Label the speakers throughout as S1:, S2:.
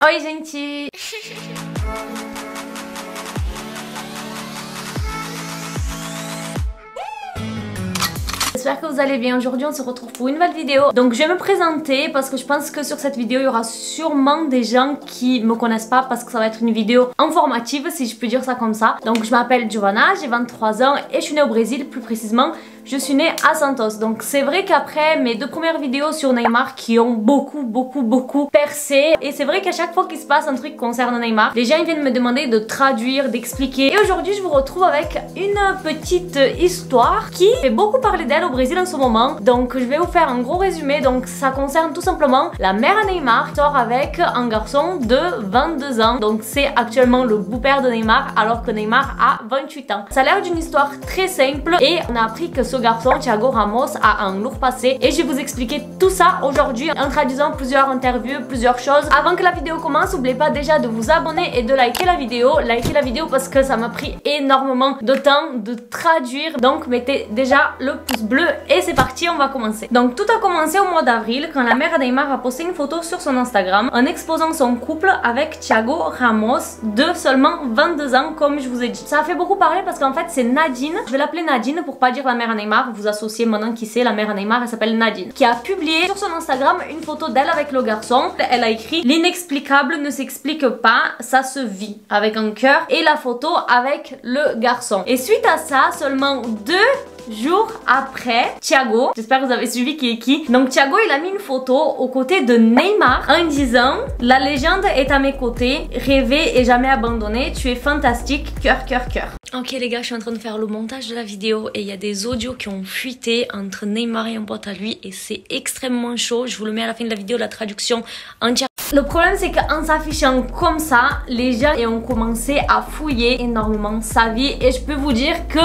S1: Oi, gente! J'espère que vous allez bien. Aujourd'hui on se retrouve pour une nouvelle vidéo. Donc je vais me présenter parce que je pense que sur cette vidéo il y aura sûrement des gens qui me connaissent pas, parce que ça va être une vidéo informative si je peux dire ça comme ça. Donc je m'appelle Giovanna, j'ai 23 ans et je suis née au Brésil, plus précisément je suis née à Santos. Donc c'est vrai qu'après mes deux premières vidéos sur Neymar qui ont beaucoup percé, et c'est vrai qu'à chaque fois qu'il se passe un truc concernant Neymar, les gens ils viennent me demander de traduire, d'expliquer. Et aujourd'hui je vous retrouve avec une petite histoire qui fait beaucoup parler d'elle au Brésil en ce moment. Donc je vais vous faire un gros résumé. Donc ça concerne tout simplement la mère à Neymar qui sort avec un garçon de 22 ans. Donc c'est actuellement le beau-père de Neymar alors que Neymar a 28 ans. Ça a l'air d'une histoire très simple et on a appris que ce garçon, Thiago Ramos, a un lourd passé, et je vais vous expliquer tout ça aujourd'hui en traduisant plusieurs interviews, plusieurs choses. Avant que la vidéo commence, n'oubliez pas déjà de vous abonner et de liker la vidéo. Likez la vidéo parce que ça m'a pris énormément de temps de traduire, donc mettez déjà le pouce bleu et c'est parti, on va commencer. Donc tout a commencé au mois d'avril quand la mère de Neymar a posté une photo sur son Instagram en exposant son couple avec Thiago Ramos de seulement 22 ans, comme je vous ai dit. Ça a fait beaucoup parler parce qu'en fait c'est Nadine, je vais l'appeler Nadine pour pas dire la mère à Neymar, vous associez maintenant qui c'est la mère à Neymar, elle s'appelle Nadine, qui a publié sur son Instagram une photo d'elle avec le garçon. Elle a écrit: l'inexplicable ne s'explique pas, ça se vit, avec un cœur, et la photo avec le garçon. Et suite à ça, seulement 2 jours après, Thiago, j'espère que vous avez suivi qui est qui. Donc Thiago il a mis une photo aux côtés de Neymar en disant: la légende est à mes côtés, rêver et jamais abandonner, tu es fantastique, cœur cœur cœur. Ok les gars, je suis en train de faire le montage de la vidéo et il y a des audios qui ont fuité entre Neymar et un pote à lui et c'est extrêmement chaud. Je vous le mets à la fin de la vidéo, la traduction entière. Le problème c'est qu'en s'affichant comme ça, les gens ont commencé à fouiller énormément sa vie, et je peux vous dire que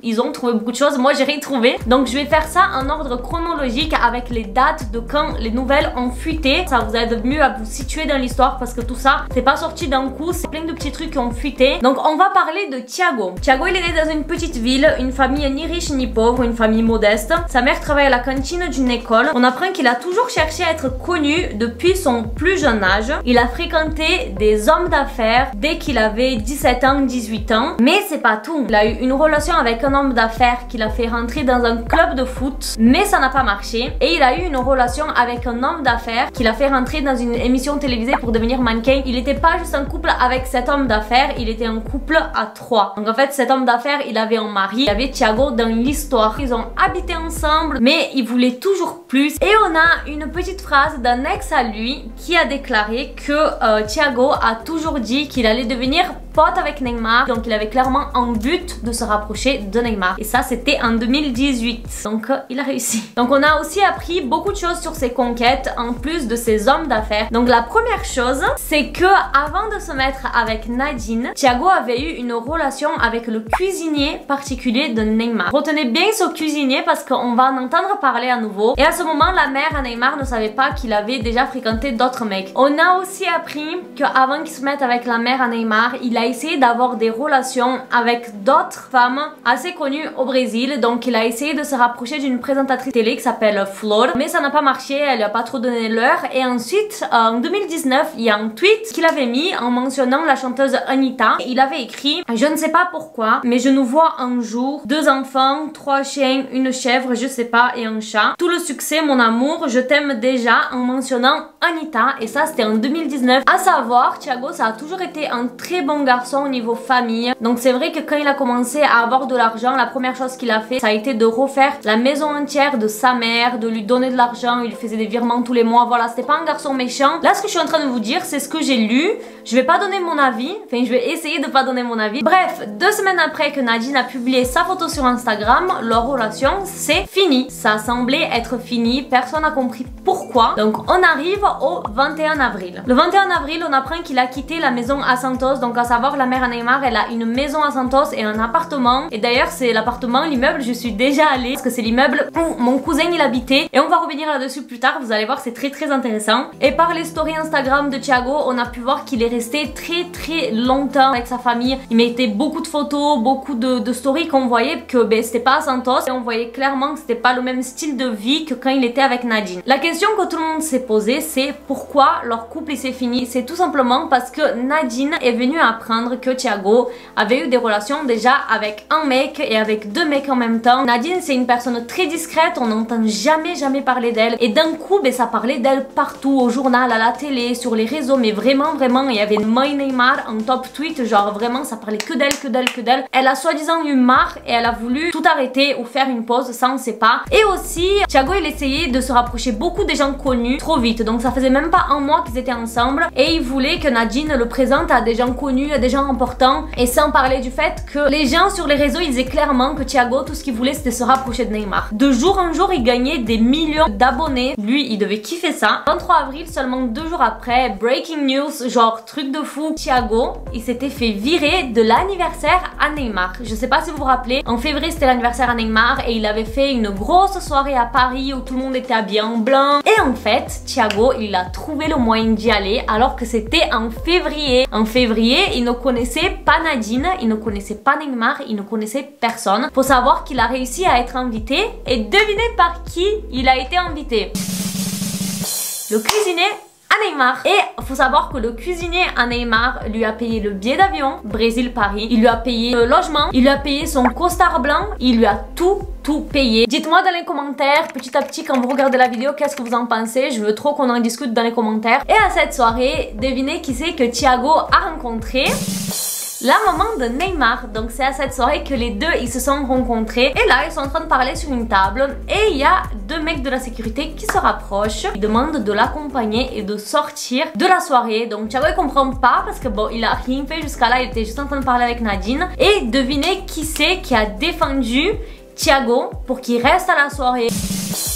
S1: ils ont trouvé beaucoup de choses. Moi j'ai rien trouvé, donc je vais faire ça en ordre chronologique avec les dates de quand les nouvelles ont fuité. Ça vous aide mieux à vous situer dans l'histoire parce que tout ça c'est pas sorti d'un coup, c'est plein de petits trucs qui ont fuité. Donc on va parler de Thiago. Thiago il est né dans une petite ville, une famille ni riche ni pauvre, une famille modeste. Sa mère travaille à la cantine d'une école. On apprend qu'il a toujours cherché à être connu depuis son plus jeune âge. Il a fréquenté des hommes d'affaires dès qu'il avait 17 ans, 18 ans. Mais c'est pas tout. Il a eu une relation avec un homme d'affaires qui l'a fait rentrer dans un club de foot, mais ça n'a pas marché. Et il a eu une relation avec un homme d'affaires qui l'a fait rentrer dans une émission télévisée pour devenir mannequin. Il n'était pas juste un couple avec cet homme d'affaires, il était un couple à 3. Donc en fait cet homme d'affaires il avait un mari, il avait Thiago dans l'histoire. Ils ont habité ensemble mais ils voulaient toujours plus. Et on a une petite phrase d'un ex à lui qui a déclaré que Thiago a toujours dit qu'il allait devenir pote avec Neymar, donc il avait clairement en but de se rapprocher de Neymar, et ça c'était en 2018, donc il a réussi. Donc on a aussi appris beaucoup de choses sur ses conquêtes en plus de ses hommes d'affaires. Donc la première chose c'est que avant de se mettre avec Nadine, Thiago avait eu une relation avec le cuisinier particulier de Neymar. Retenez bien ce cuisinier parce qu'on va en entendre parler à nouveau, et à ce moment la mère à Neymar ne savait pas qu'il avait déjà fréquenté d'autres mecs. On a aussi appris qu'avant qu'il se mette avec la mère à Neymar, il a essayé d'avoir des relations avec d'autres femmes assez connues au Brésil. Donc il a essayé de se rapprocher d'une présentatrice télé qui s'appelle Flor, mais ça n'a pas marché, elle lui a pas trop donné l'heure. Et ensuite en 2019 il y a un tweet qu'il avait mis en mentionnant la chanteuse Anitta. Il avait écrit: je ne sais pas pourquoi mais je nous vois un jour, 2 enfants, 3 chiens, une chèvre, je sais pas, et un chat. Tout le succès mon amour, je t'aime déjà, en mentionnant Anitta. Et ça c'était en 2019. À savoir, Thiago ça a toujours été un très bon garçon au niveau famille. Donc c'est vrai que quand il a commencé à avoir de l'argent, la première chose qu'il a fait ça a été de refaire la maison entière de sa mère, de lui donner de l'argent, il lui faisait des virements tous les mois. Voilà, c'était pas un garçon méchant. Là ce que je suis en train de vous dire c'est ce que j'ai lu. Je vais pas donner mon avis, enfin je vais essayer de pas donner mon avis. Bref, 2 semaines après que Nadine a publié sa photo sur Instagram, leur relation c'est fini. Ça semblait être fini, personne n'a compris pourquoi. Donc on arrive au 21 avril. Le 21 avril on apprend qu'il a quitté la maison à Santos, donc à savoir savoir, la mère à Neymar, elle a une maison à Santos et un appartement. Et d'ailleurs, c'est l'appartement, l'immeuble, je suis déjà allée parce que c'est l'immeuble où mon cousin il habitait. Et on va revenir là-dessus plus tard, vous allez voir, c'est très intéressant. Et par les stories Instagram de Thiago, on a pu voir qu'il est resté très longtemps avec sa famille. Il mettait beaucoup de photos, beaucoup de stories qu'on voyait que c'était pas à Santos. Et on voyait clairement que c'était pas le même style de vie que quand il était avec Nadine. La question que tout le monde s'est posée, c'est pourquoi leur couple s'est fini. C'est tout simplement parce que Nadine est venue apprendre que Thiago avait eu des relations déjà avec un mec et avec deux mecs en même temps. Nadine, c'est une personne très discrète, on n'entend jamais parler d'elle. Et d'un coup, ça parlait d'elle partout, au journal, à la télé, sur les réseaux, mais vraiment, il y avait My Neymar en top tweet, genre vraiment, ça parlait que d'elle. Elle a soi-disant eu marre et elle a voulu tout arrêter ou faire une pause, ça on sait pas. Et aussi, Thiago, il essayait de se rapprocher beaucoup des gens connus trop vite, donc ça faisait même pas un mois qu'ils étaient ensemble et il voulait que Nadine le présente à des gens connus, à des gens importants, et sans parler du fait que les gens sur les réseaux, ils disaient clairement que Thiago, tout ce qu'il voulait, c'était se rapprocher de Neymar. De jour en jour, il gagnait des millions d'abonnés. Lui, il devait kiffer ça. 23 avril, seulement 2 jours après, breaking news, genre truc de fou, Thiago, il s'était fait virer de l'anniversaire à Neymar. Je sais pas si vous vous rappelez, en février, c'était l'anniversaire à Neymar et il avait fait une grosse soirée à Paris où tout le monde était habillé en blanc. Et en fait, Thiago, il a trouvé le moyen d'y aller alors que c'était en février. En février, il ne connaissait pas Nadine, il ne connaissait pas Neymar, il ne connaissait personne. Faut savoir qu'il a réussi à être invité et devinez par qui il a été invité. Le cuisinier à Neymar. Et faut savoir que le cuisinier à Neymar lui a payé le billet d'avion Brésil-Paris, il lui a payé le logement, il lui a payé son costard blanc, il lui a tout payé. Dites-moi dans les commentaires petit à petit quand vous regardez la vidéo qu'est-ce que vous en pensez, je veux trop qu'on en discute dans les commentaires. Et à cette soirée, devinez qui c'est que Thiago a rencontré? La maman de Neymar. Donc c'est à cette soirée que les deux ils se sont rencontrés. Et là ils sont en train de parler sur une table. Et il y a deux mecs de la sécurité qui se rapprochent. Ils demandent de l'accompagner et de sortir de la soirée. Donc Thiago il comprend pas parce que bon il a rien fait jusqu'à là. Il était juste en train de parler avec Nadine. Et devinez qui c'est qui a défendu Thiago pour qu'il reste à la soirée.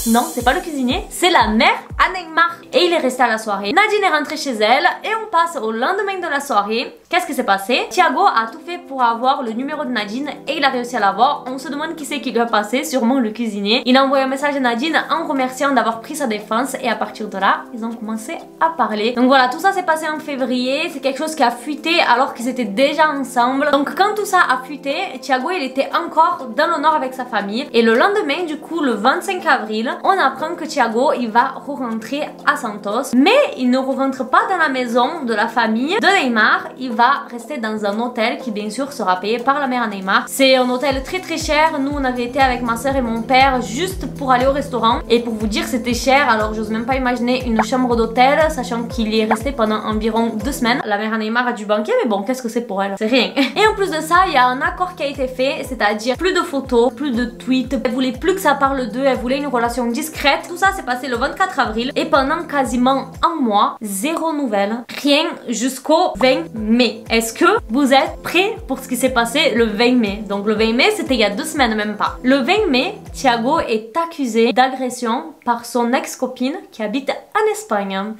S1: Non, c'est pas le cuisinier, c'est la mère à Neymar. Et il est resté à la soirée. Nadine est rentrée chez elle et on passe au lendemain de la soirée. Qu'est-ce qui s'est passé? Thiago a tout fait pour avoir le numéro de Nadine et il a réussi à l'avoir. On se demande qui c'est qui lui a passé, sûrement le cuisinier. Il a envoyé un message à Nadine en remerciant d'avoir pris sa défense et à partir de là, ils ont commencé à parler. Donc voilà, tout ça s'est passé en février. C'est quelque chose qui a fuité alors qu'ils étaient déjà ensemble. Donc quand tout ça a fuité, Thiago il était encore dans le nord avec sa famille. Et le lendemain, du coup, le 25 avril, on apprend que Thiago il va re-rentrer à Santos, mais il ne re-rentre pas dans la maison de la famille de Neymar, il va rester dans un hôtel qui bien sûr sera payé par la mère à Neymar. C'est un hôtel très cher, nous on avait été avec ma soeur et mon père juste pour aller au restaurant et pour vous dire c'était cher, alors j'ose même pas imaginer une chambre d'hôtel sachant qu'il y est resté pendant environ 2 semaines. La mère à Neymar a du banquet mais bon qu'est-ce que c'est pour elle? C'est rien. Et en plus de ça il y a un accord qui a été fait, c'est-à-dire plus de photos, plus de tweets, elle voulait plus que ça parle d'eux, elle voulait une relation discrète. Tout ça s'est passé le 24 avril et pendant quasiment un mois, zéro nouvelle, rien jusqu'au 20 mai. Est-ce que vous êtes prêts pour ce qui s'est passé le 20 mai? Donc le 20 mai c'était il y a 2 semaines même pas. Le 20 mai, Thiago est accusé d'agression par son ex-copine qui habite en Espagne.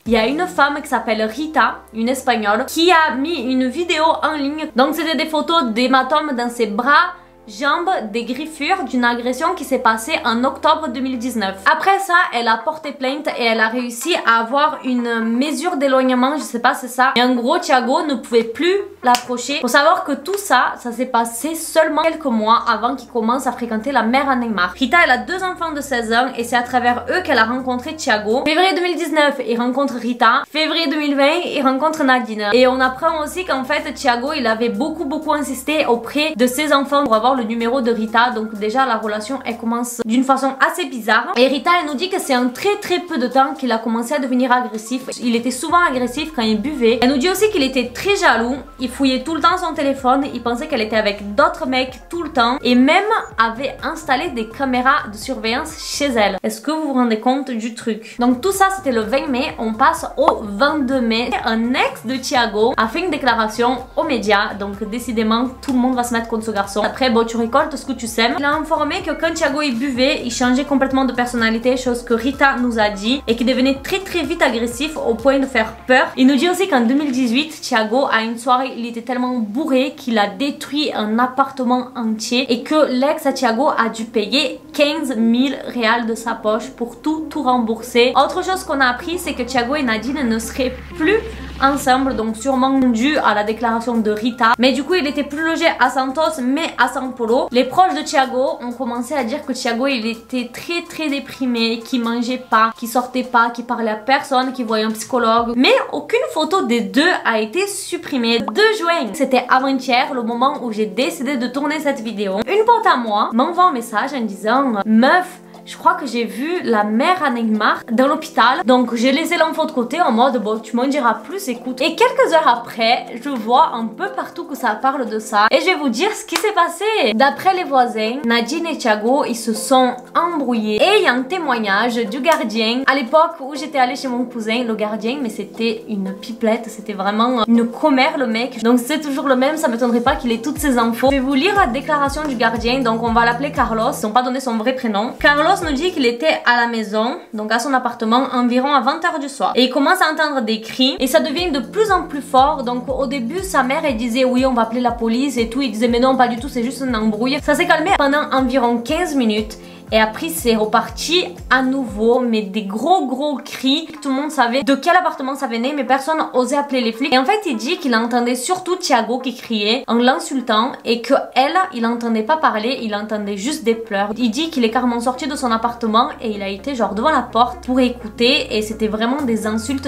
S1: Il y a une femme qui s'appelle Rita, une espagnole, qui a mis une vidéo en ligne. Donc c'était des photos d'hématomes dans ses bras, jambes, des griffures d'une agression qui s'est passée en octobre 2019. Après ça, elle a porté plainte et elle a réussi à avoir une mesure d'éloignement, je sais pas c'est ça. Et en gros, Thiago ne pouvait plus l'approcher. Faut savoir que tout ça, ça s'est passé seulement quelques mois avant qu'il commence à fréquenter la mère à Neymar. Rita, elle a 2 enfants de 16 ans et c'est à travers eux qu'elle a rencontré Thiago. Février 2019, il rencontre Rita. Février 2020, il rencontre Nadine. Et on apprend aussi qu'en fait, Thiago, il avait beaucoup insisté auprès de ses enfants pour avoir le numéro de Rita. Donc déjà, la relation, elle commence d'une façon assez bizarre. Et Rita, elle nous dit que c'est en très peu de temps qu'il a commencé à devenir agressif. Il était souvent agressif quand il buvait. Elle nous dit aussi qu'il était très jaloux. Il fouillait tout le temps son téléphone, il pensait qu'elle était avec d'autres mecs tout le temps et même avait installé des caméras de surveillance chez elle. Est-ce que vous vous rendez compte du truc? Donc tout ça c'était le 20 mai, on passe au 22 mai. Un ex de Thiago a fait une déclaration aux médias, donc décidément tout le monde va se mettre contre ce garçon. Après bon, bon, tu récoltes ce que tu sèmes. Il a informé que quand Thiago il buvait, il changeait complètement de personnalité, chose que Rita nous a dit, et qu'il devenait très vite agressif au point de faire peur. Il nous dit aussi qu'en 2018, Thiago à une soirée, il était tellement bourré qu'il a détruit un appartement entier et que l'ex à Thiago a dû payer 15 000 réals de sa poche pour tout rembourser. Autre chose qu'on a appris, c'est que Thiago et Nadine ne seraient plus ensemble, donc sûrement dû à la déclaration de Rita. Mais du coup, il était plus logé à Santos, mais à São Paulo. Les proches de Thiago ont commencé à dire que Thiago, il était très déprimé, qu'il mangeait pas, qu'il sortait pas, qu'il parlait à personne, qu'il voyait un psychologue. Mais aucune photo des deux a été supprimée. 2 juin, c'était avant-hier, le moment où j'ai décidé de tourner cette vidéo. Une pote à moi m'envoie un message en disant « Meuf, je crois que j'ai vu la mère à Neymar dans l'hôpital, donc j'ai laissé l'enfant de côté en mode bon, tu m'en diras plus, écoute. Et quelques heures après, je vois un peu partout que ça parle de ça et je vais vous dire ce qui s'est passé. D'après les voisins, Nadine et Thiago, ils se sont embrouillés et il y a un témoignage du gardien. À l'époque où j'étais allée chez mon cousin, le gardien, mais c'était une pipelette, c'était vraiment une commère le mec. Donc c'est toujours le même, ça m'étonnerait pas qu'il ait toutes ces infos. Je vais vous lire la déclaration du gardien, donc on va l'appeler Carlos, ils n'ont pas donné son vrai prénom. Carlos nous dit qu'il était à la maison, donc à son appartement, environ à 20 h du soir. Et il commence à entendre des cris et ça devient de plus en plus fort. Donc au début, sa mère, elle disait oui, on va appeler la police et tout. Il disait mais non, pas du tout, c'est juste une embrouille. Ça s'est calmé pendant environ 15 minutes. Et après c'est reparti à nouveau, mais des gros cris. Tout le monde savait de quel appartement ça venait, mais personne osait appeler les flics. Et en fait il dit qu'il entendait surtout Thiago qui criait en l'insultant et que elle, il entendait pas parler, il entendait juste des pleurs. Il dit qu'il est carrément sorti de son appartement et il a été genre devant la porte pour écouter et c'était vraiment des insultes.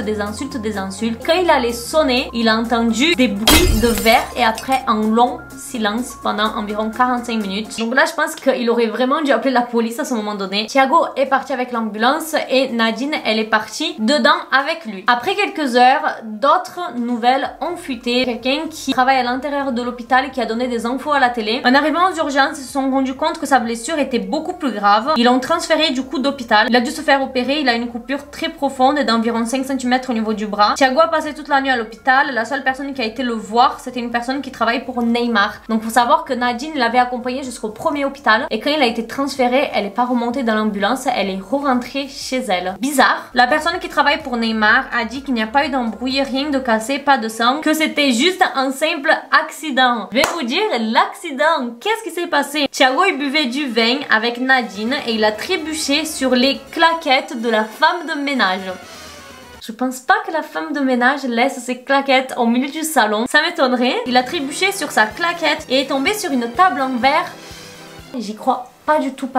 S1: Quand il allait sonner, il a entendu des bruits de verre et après un long silence pendant environ 45 minutes. Donc là je pense qu'il aurait vraiment dû appeler la police à ce moment donné. Thiago est parti avec l'ambulance et Nadine, elle est partie dedans avec lui. Après quelques heures, d'autres nouvelles ont fuité. Quelqu'un qui travaille à l'intérieur de l'hôpital qui a donné des infos à la télé. En arrivant aux urgences, ils se sont rendus compte que sa blessure était beaucoup plus grave. Ils l'ont transféré du coup d'hôpital. Il a dû se faire opérer. Il a une coupure très profonde d'environ 5 cm au niveau du bras. Thiago a passé toute la nuit à l'hôpital. La seule personne qui a été le voir, c'était une personne qui travaille pour Neymar. Donc faut savoir que Nadine l'avait accompagné jusqu'au premier hôpital et quand il a été transféré, elle n'est pas remontée dans l'ambulance, elle est re-rentrée chez elle. Bizarre. La personne qui travaille pour Neymar a dit qu'il n'y a pas eu d'embrouille, rien de cassé, pas de sang, que c'était juste un simple accident. Je vais vous dire l'accident. Qu'est-ce qui s'est passé? Thiago il buvait du vin avec Nadine et il a trébuché sur les claquettes de la femme de ménage. Je pense pas que la femme de ménage laisse ses claquettes au milieu du salon. Ça m'étonnerait. Il a trébuché sur sa claquette et est tombé sur une table en verre. J'y crois pas du tout.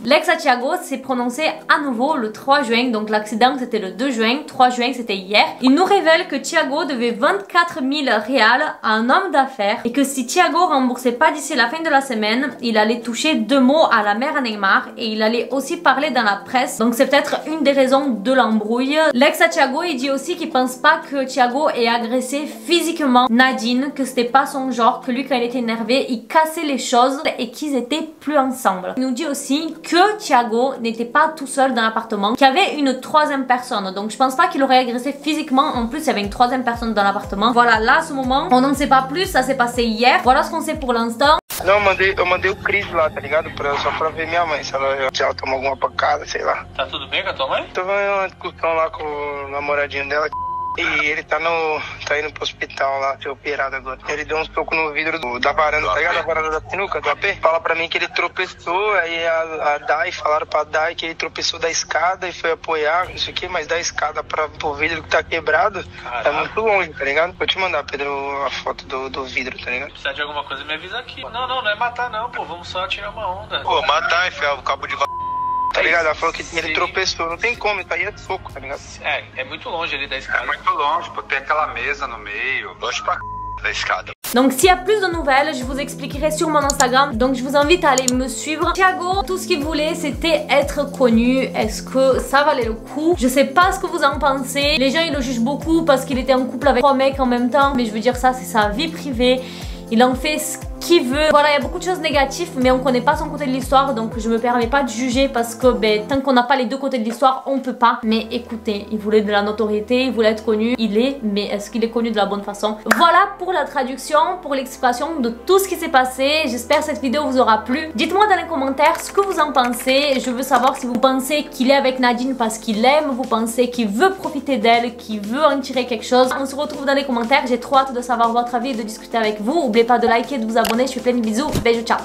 S1: L'ex à Thiago s'est prononcé à nouveau le 3 juin, donc l'accident c'était le 2 juin, 3 juin c'était hier. Il nous révèle que Thiago devait 24 000 réals à un homme d'affaires et que si Thiago remboursait pas d'ici la fin de la semaine, il allait toucher 2 mots à la mère à Neymar et il allait aussi parler dans la presse. Donc c'est peut-être une des raisons de l'embrouille. L'ex à Thiago, il dit aussi qu'il pense pas que Thiago ait agressé physiquement Nadine, que c'était pas son genre, que lui quand il était énervé, il cassait les choses et qu'ils étaient plus ensemble. Il nous dit aussi que Thiago n'était pas tout seul dans l'appartement, qu'il y avait une 3e personne. Donc je pense pas qu'il aurait agressé physiquement. En plus il y avait une 3e personne dans l'appartement. Voilà, là à ce moment on n'en sait pas plus, ça s'est passé hier. Voilà ce qu'on sait pour l'instant.
S2: Não, eu mandei o Cris lá, tá ligado? Só pra ver minha mãe, se ela tomou alguma pancada, sei lá.
S3: Tá tudo bem com a tua mãe?
S2: Tô vendo uma discussão lá com o namoradinho dela. E ele tá indo pro hospital lá, ser operado agora. Ele deu um soco no vidro da varanda, tá ligado? Da varanda da sinuca, do AP. Fala pra mim que ele tropeçou, aí a Dai, falaram pra Dai que ele tropeçou da escada e foi apoiar, não sei o que, mas da escada pro vidro que tá quebrado, caraca, é muito longe, tá ligado? Vou te mandar, Pedro, a foto do vidro, tá ligado?
S3: Se precisar de alguma coisa, me avisa aqui. Não é matar não, pô, vamos só tirar uma onda.
S2: Pô, matar, enfiar o cabo de tá ligado? Ela falou que ele tropeçou, não tem como, tá aí é soco, tá ligado?
S3: É muito longe ali da escada.
S4: É muito longe, pô, tem aquela mesa no meio, longe pra da escada.
S1: Donc s'il y a plus de nouvelles, je vous expliquerai sur mon Instagram. Donc je vous invite à aller me suivre. Thiago, tout ce qu'il voulait c'était être connu. Est-ce que ça valait le coup? Je sais pas ce que vous en pensez. Les gens ils le jugent beaucoup parce qu'il était en couple avec 3 mecs en même temps. Mais je veux dire ça, c'est sa vie privée. Il en fait ce qui veut. Voilà, il y a beaucoup de choses négatives, mais on connaît pas son côté de l'histoire, donc je me permets pas de juger parce que ben, tant qu'on n'a pas les deux côtés de l'histoire, on peut pas. Mais écoutez, il voulait de la notoriété, il voulait être connu, il est, mais est-ce qu'il est connu de la bonne façon? Voilà pour la traduction, pour l'explication de tout ce qui s'est passé. J'espère que cette vidéo vous aura plu. Dites-moi dans les commentaires ce que vous en pensez. Je veux savoir si vous pensez qu'il est avec Nadine parce qu'il l'aime, vous pensez qu'il veut profiter d'elle, qu'il veut en tirer quelque chose. On se retrouve dans les commentaires, j'ai trop hâte de savoir votre avis et de discuter avec vous. N'oubliez pas de liker, de vous abonner, je fais plein de bisous, bisous, ciao.